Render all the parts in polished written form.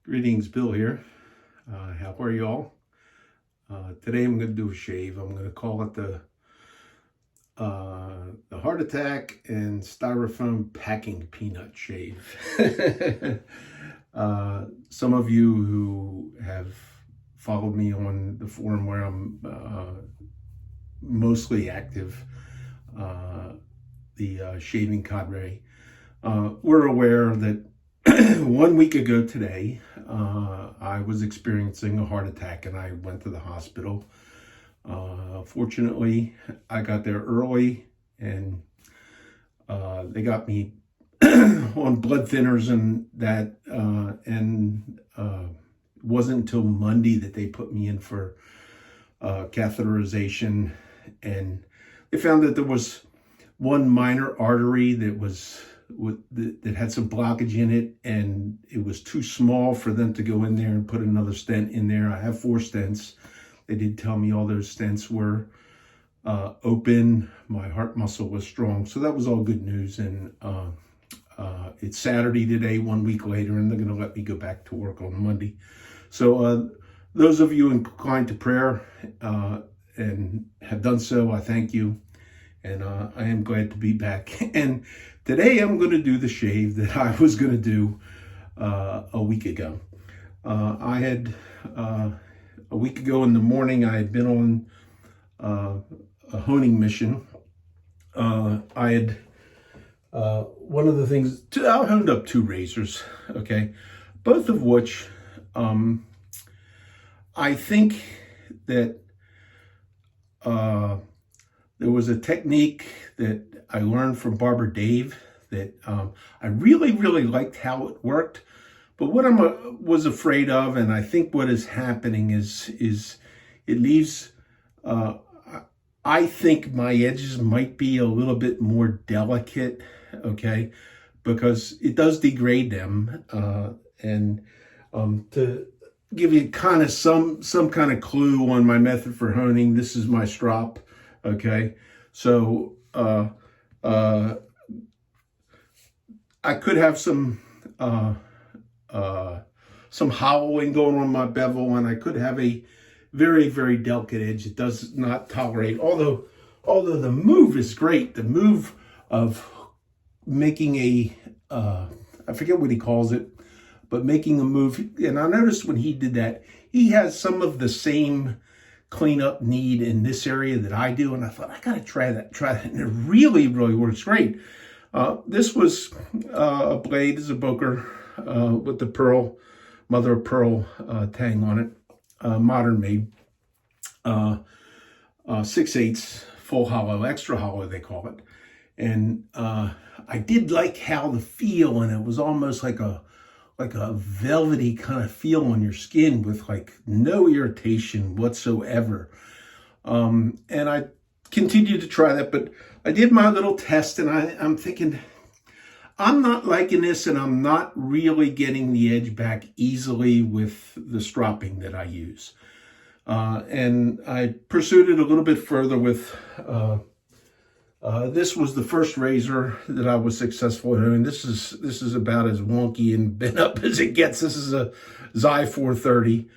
Greetings, Bill here. How are you all? Today I'm going to do a shave. I'm going to call it the heart attack and styrofoam packing peanut shave. Some of you who have followed me on the forum where I'm mostly active, the shaving cadre, we're aware that 1 week ago today, I was experiencing a heart attack and I went to the hospital. Fortunately, I got there early and they got me on blood thinners and that, it wasn't until Monday that they put me in for catheterization, and they found that there was one minor artery that had some blockage in it, and it was too small for them to go in there and put another stent in there. I have 4 stents. They did tell me all those stents were open. My heart muscle was strong, so that was all good news. And it's Saturday today, 1 week later, and they're going to let me go back to work on Monday. So those of you inclined to prayer and have done so, I thank you. And I am glad to be back. And today I'm going to do the shave that I was going to do a week ago. I had, a week ago in the morning, I had been on a honing mission. I had, one of the things, I honed up 2 razors, okay? Both of which, I think that there was a technique that I learned from Barber Dave that I really, really liked how it worked. But what I was afraid of, and I think what is happening is it leaves, I think my edges might be a little bit more delicate, okay, because it does degrade them. And to give you kind of some kind of clue on my method for honing, this is my strop. Okay, so I could have some hollowing going on my bevel, and I could have a very, very delicate edge. It does not tolerate, although the move is great. The move of making I forget what he calls it, but making a move. And I noticed when he did that, he has some of the same cleanup need in this area that I do, and I thought I gotta try that, and it really, really works great. This was a blade, is a Boker with the mother of pearl tang on it, modern made, 6/8 full hollow, extra hollow they call it, and I did like how the feel, and it was almost like a velvety kind of feel on your skin with like no irritation whatsoever. And I continued to try that, but I did my little test, and I'm thinking, I'm not liking this, and I'm not really getting the edge back easily with the stropping that I use. And I pursued it a little bit further with, this was the first razor that I was successful at doing. This is about as wonky and bent up as it gets. This is a Xi 430.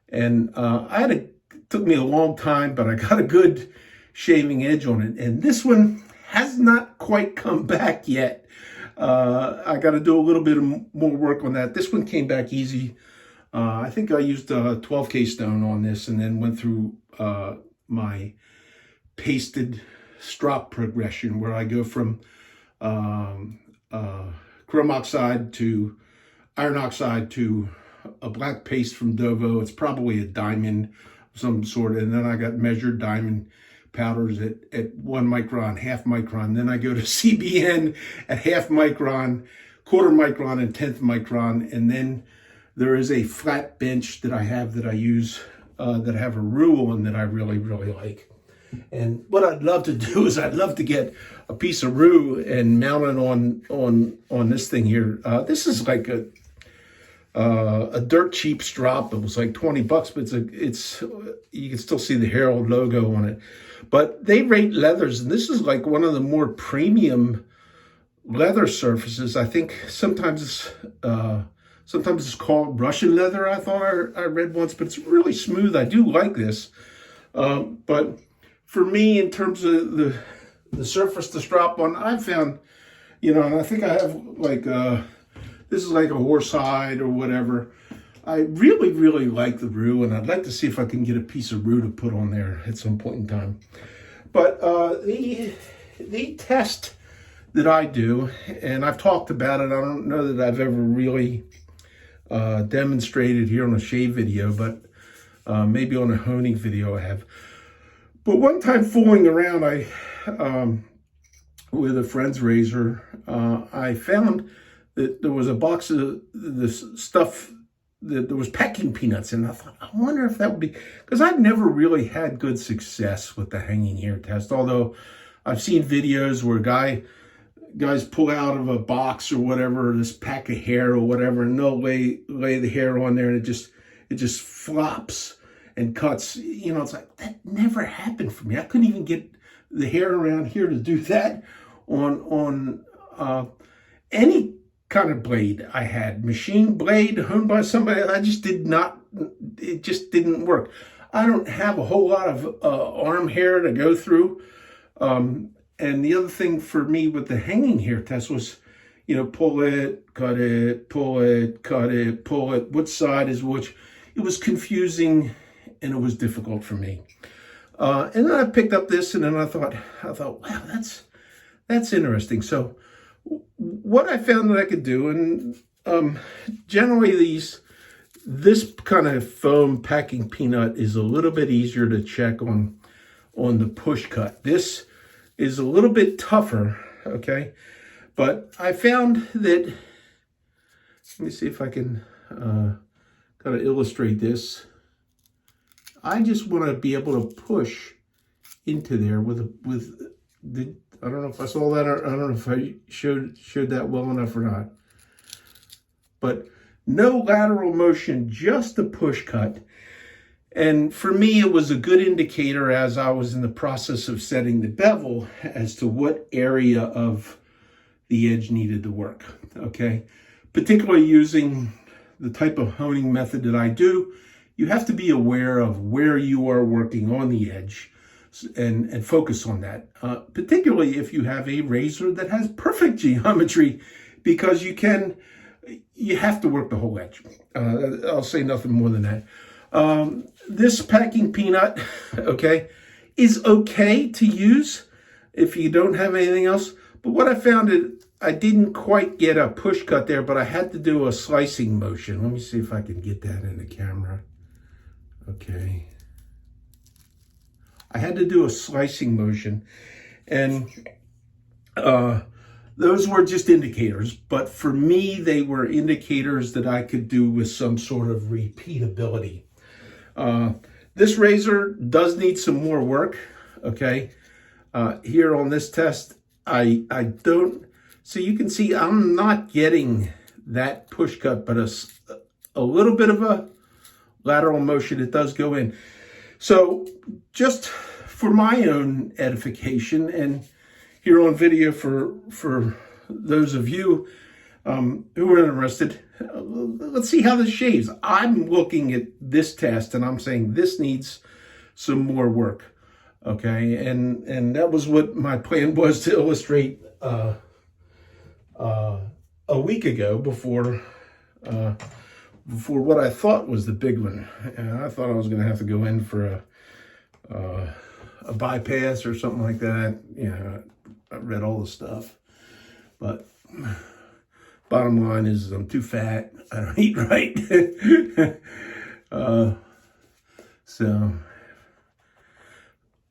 It took me a long time, but I got a good shaving edge on it. And this one has not quite come back yet. I got to do a little bit more work on that. This one came back easy. I think I used a 12K stone on this, and then went through my pasted strop progression where I go from chrome oxide to iron oxide to a black paste from Dovo. It's probably a diamond of some sort, and then I got measured diamond powders at 1 micron, half micron. Then I go to CBN at half micron, quarter micron, and 10th micron. And then there is a flat bench that I use that I have a rule on that I really, really like. And what I'd love to do is I'd love to get a piece of rue and mount it on this thing here. This is like a dirt cheap strop. It was like 20 bucks, but it's you can still see the Herald logo on it. But they rate leathers, and this is like one of the more premium leather surfaces. I think sometimes Sometimes it's called Russian leather, I thought I read once, but it's really smooth. I do like this. But for me, in terms of the surface to strap on, I found, and I think I have like, this is like a horsehide or whatever. I really, really like the roo, and I'd like to see if I can get a piece of roo to put on there at some point in time. But the test that I do, and I've talked about it, I don't know that I've ever really demonstrated here on a shave video, but maybe on a honing video I have. But one time fooling around, with a friend's razor, I found that there was a box of this stuff that there was packing peanuts in. I thought, I wonder if that would be, because I've never really had good success with the hanging hair test, although I've seen videos where guys pull out of a box or whatever this pack of hair or whatever, and they'll lay the hair on there, and it just flops and cuts. It's like, that never happened for me. I couldn't even get the hair around here to do that on any kind of blade I had. Machine blade honed by somebody, it just didn't work. I don't have a whole lot of arm hair to go through. And the other thing for me with the hanging hair test was, pull it, cut it, pull it, cut it, pull it. Which side is which? It was confusing and it was difficult for me. And then I picked up this, and then I thought, wow, that's interesting. So what I found that I could do, and generally this kind of foam packing peanut is a little bit easier to check on the push cut. This is a little bit tougher, okay? But I found that, let me see if I can kind of illustrate this. I just want to be able to push into there with the, I don't know if I saw that, or I don't know if I showed that well enough or not. But no lateral motion, just a push cut. And for me, it was a good indicator as I was in the process of setting the bevel as to what area of the edge needed to work, okay? Particularly using the type of honing method that I do, you have to be aware of where you are working on the edge and focus on that. Particularly if you have a razor that has perfect geometry, because you have to work the whole edge. I'll say nothing more than that. This packing peanut, okay, is okay to use if you don't have anything else. But what I found is I didn't quite get a push cut there, but I had to do a slicing motion. Let me see if I can get that in the camera. Okay. I had to do a slicing motion, and those were just indicators, but for me, they were indicators that I could do with some sort of repeatability. This razor does need some more work, okay? Here on this test, I don't, so you can see I'm not getting that push cut, but a little bit of a lateral motion, it does go in. So just for my own edification, and here on video for those of you who are interested, let's see how this shaves. I'm looking at this test and I'm saying this needs some more work, okay? And that was what my plan was to illustrate a week ago before what I thought was the big one. And I thought I was going to have to go in for a bypass or something like that. I read all the stuff, but bottom line is I'm too fat. I don't eat right.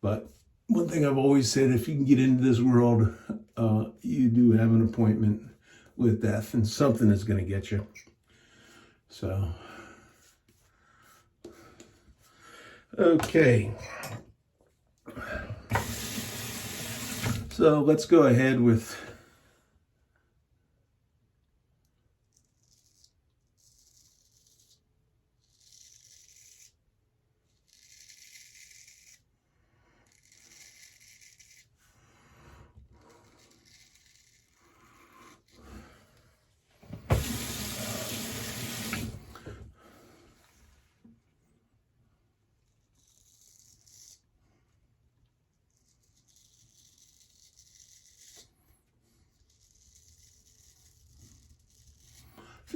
But one thing I've always said, if you can get into this world, you do have an appointment with death, and something is going to get you. So, okay. So let's go ahead with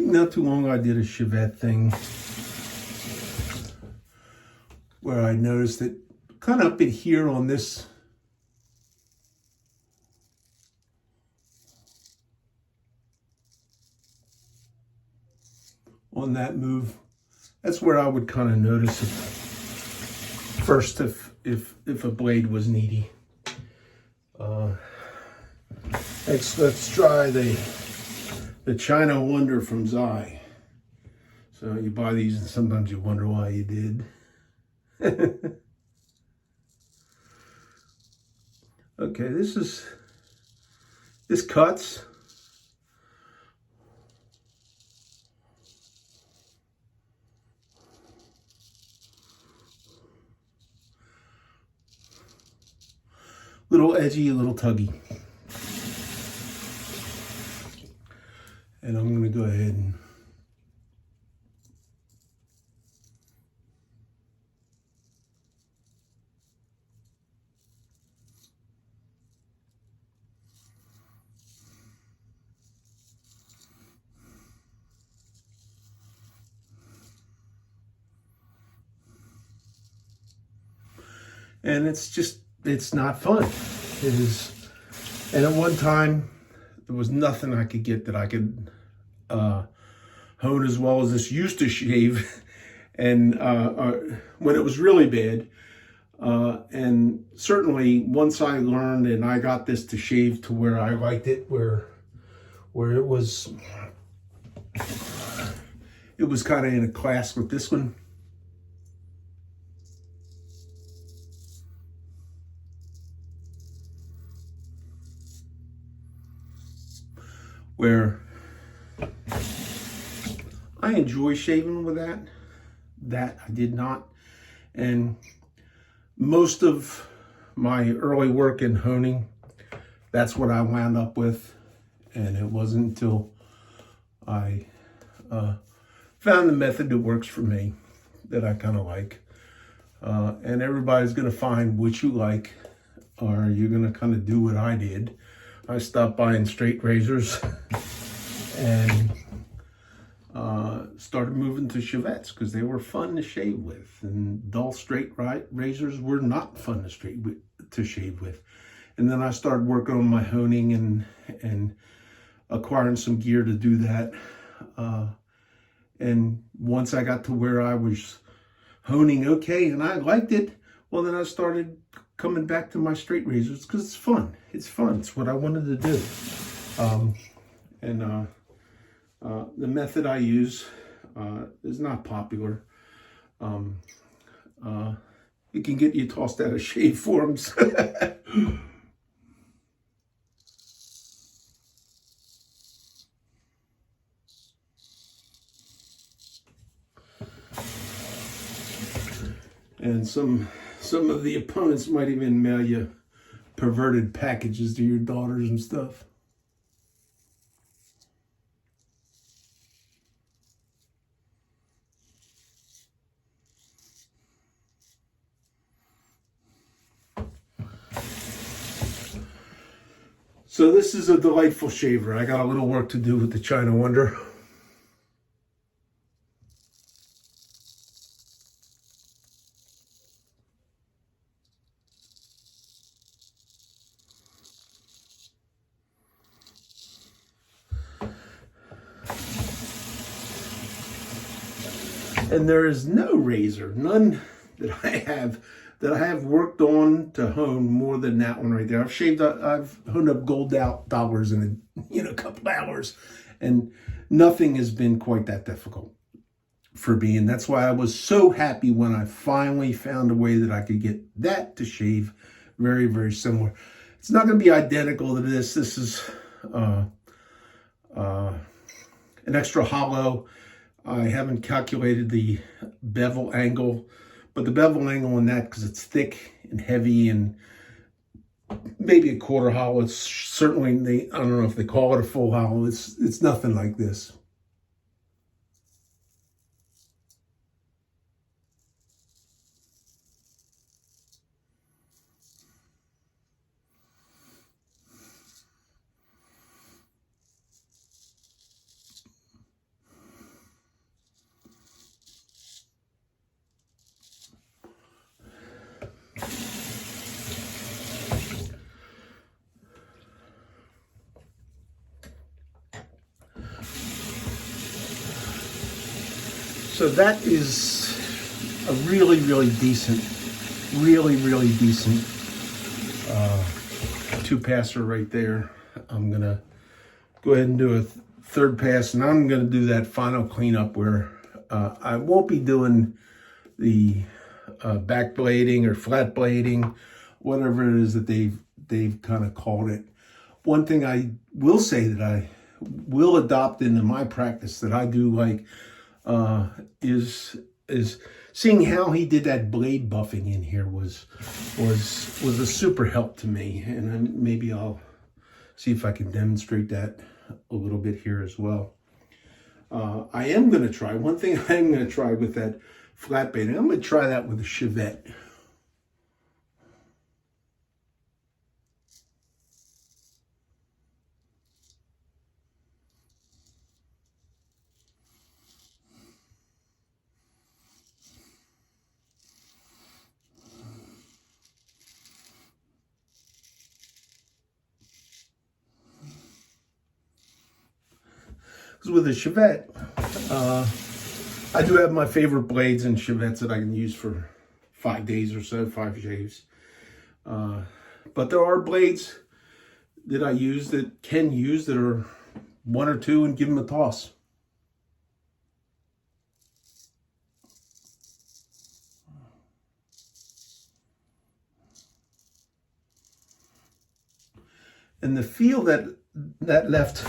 Not too long ago, I did a Chevette thing where I noticed that kind of up in here on this on that move, that's where I would kind of notice it first if a blade was needy. Let's try the China Wonder from Zai. So you buy these and sometimes you wonder why you did. Okay, this cuts. Little edgy, a little tuggy. And I'm going to go ahead and it's not fun. It is, and at one time, there was nothing I could get that I could hone as well as this used to shave, and when it was really bad. And certainly once I learned and I got this to shave to where I liked it, where it was kind of in a class with this one. Where I enjoy shaving with that I did not. And most of my early work in honing, that's what I wound up with. And it wasn't until I found the method that works for me that I kind of like. And everybody's going to find what you like, or you're going to kind of do what I did. I stopped buying straight razors and started moving to Chevettes because they were fun to shave with, and dull straight razors were not fun to shave with. And then I started working on my honing and acquiring some gear to do that. And once I got to where I was honing okay and I liked it, well, then I started coming back to my straight razors because it's fun. It's fun. It's what I wanted to do. The method I use is not popular. It can get you tossed out of shave forums. And some of the opponents might even mail you perverted packages to your daughters and stuff. So this is a delightful shaver. I got a little work to do with the China Wonder. And there is no razor, none that I have worked on to hone more than that one right there. I've honed up gold dollars in a couple hours, and nothing has been quite that difficult for me. And that's why I was so happy when I finally found a way that I could get that to shave very, very similar. It's not going to be identical to this. This is an extra hollow. I haven't calculated the bevel angle, but the bevel angle on that, because it's thick and heavy and maybe a quarter hollow, it's certainly, I don't know if they call it a full hollow. It's nothing like this. So that is a really, really decent, two-passer right there. I'm gonna go ahead and do a third pass, and I'm gonna do that final cleanup where I won't be doing the back blading or flat blading, whatever it is that they've kind of called it. One thing I will say that I will adopt into my practice that I do like is seeing how he did that blade buffing in here was a super help to me, and maybe I'll see if I can demonstrate that a little bit here as well. I am going to try one thing. I am going to try with that flat blading. I'm going to try that with a Chevette. Because with a Chevette, I do have my favorite blades and Chevettes that I can use for 5 days or so, 5 shaves. But there are blades that I use that can use that are 1 or 2 and give them a toss. And the feel that left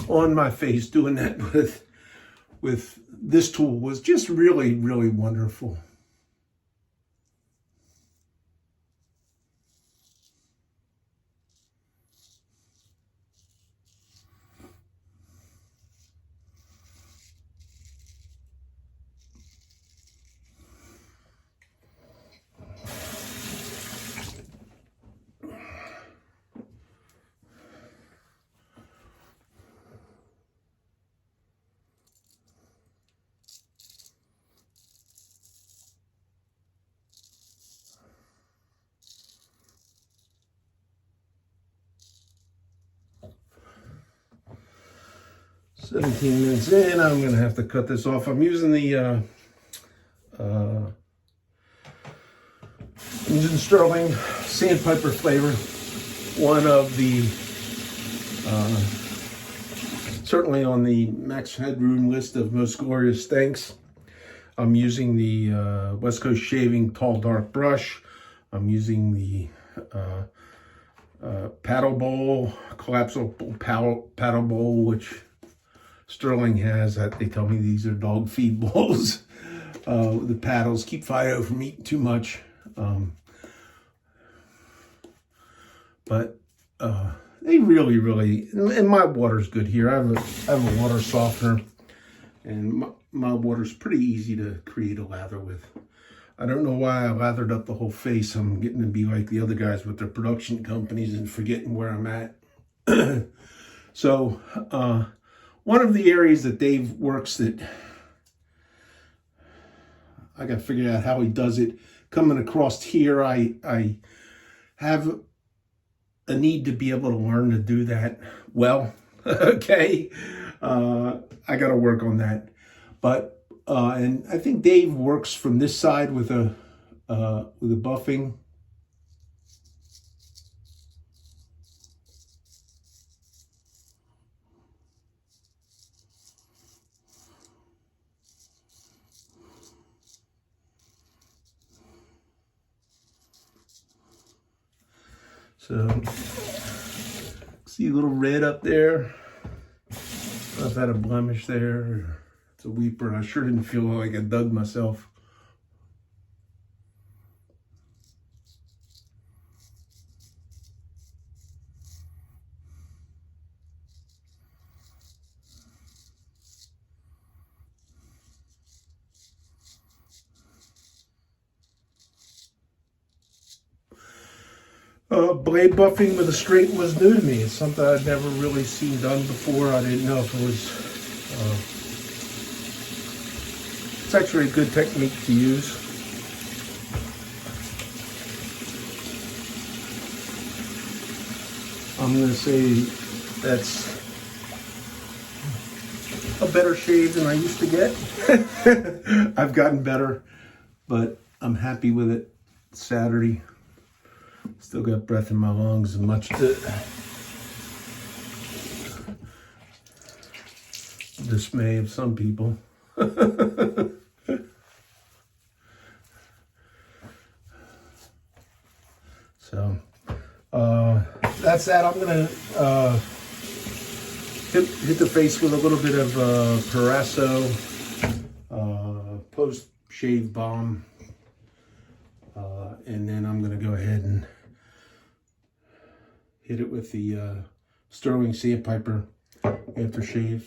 on my face doing that with this tool was just really, really wonderful. "17 minutes in, I'm going to have to cut this off." I'm using the Sterling Sandpiper flavor. One of the, certainly on the Max Headroom list of most glorious stinks. I'm using the West Coast Shaving Tall Dark Brush. I'm using the paddle bowl, collapsible paddle bowl, which Sterling has. They tell me these are dog feed bowls. The paddles keep Fido from eating too much. But they really, and my water's good here. I have a water softener, and my water's pretty easy to create a lather with. I don't know why I lathered up the whole face. I'm getting to be like the other guys with their production companies and forgetting where I'm at. So, one of the areas that Dave works that I got to figure out how he does it. Coming across here, I have a need to be able to learn to do that well. Okay, I got to work on that. But and I think Dave works from this side with a buffing. So, see a little red up there? I've had a blemish there. It's a weeper. I sure didn't feel like I dug myself. Blade buffing with a straight was new to me. It's something I'd never really seen done before. I didn't know if it was... it's actually a good technique to use. I'm going to say that's a better shave than I used to get. I've gotten better, but I'm happy with it. It's Saturday. Still got breath in my lungs and much dismay of some people. So that's that. I'm gonna hit the face with a little bit of Parasso post shave balm, and then I'm gonna go ahead and hit it with the Sterling Sandpiper aftershave.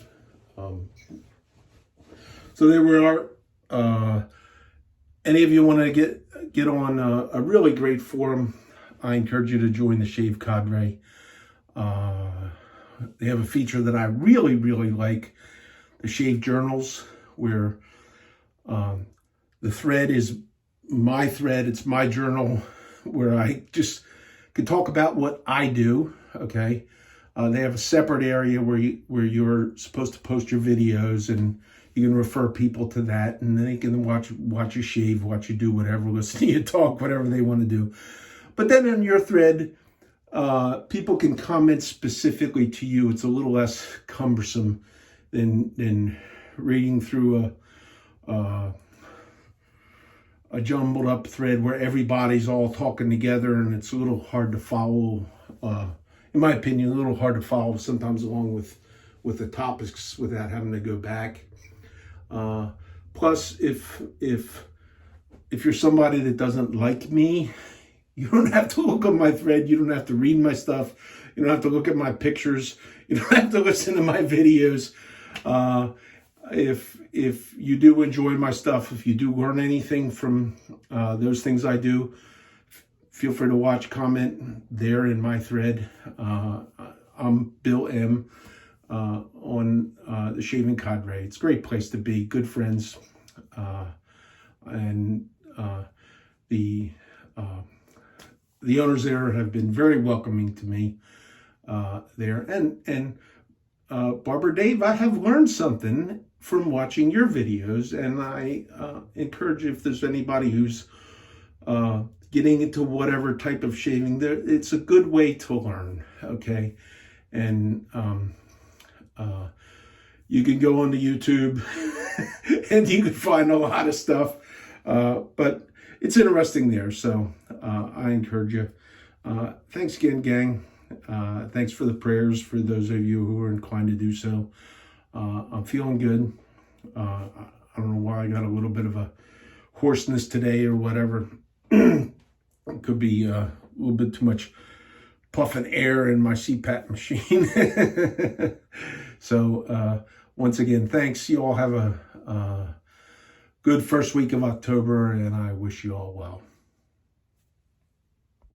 So there we are. Any of you want to get on a really great forum, I encourage you to join the Shave Cadre. They have a feature that I really, really like, the Shave Journals, where the thread is my thread. It's my journal where I just can talk about what I do, okay? They have a separate area where you're supposed to post your videos, and you can refer people to that, and then they can watch you shave, watch you do whatever, listen to you talk, whatever they want to do. But then in your thread, people can comment specifically to you. It's a little less cumbersome than reading through a jumbled up thread where everybody's all talking together, and it's a little hard to follow. In my opinion, a little hard to follow sometimes along with the topics without having to go back. Plus, if you're somebody that doesn't like me, you don't have to look on my thread. You don't have to read my stuff. You don't have to look at my pictures. You don't have to listen to my videos. If you do enjoy my stuff, if you do learn anything from those things I do, feel free to watch, comment there in my thread. I'm Bill M. On the Shaving Cadre. It's a great place to be, good friends, and the owners there have been very welcoming to me there. And Barbara Dave, I have learned something from watching your videos, and I encourage, if there's anybody who's getting into whatever type of shaving, it's a good way to learn, okay? And you can go onto YouTube and you can find a lot of stuff, but it's interesting there. So I encourage you. Thanks again, gang. Thanks for the prayers for those of you who are inclined to do so. I'm feeling good. I don't know why I got a little bit of a hoarseness today or whatever. It could be a little bit too much puffing air in my CPAP machine. So once again, thanks. You all have a good first week of October, and I wish you all well.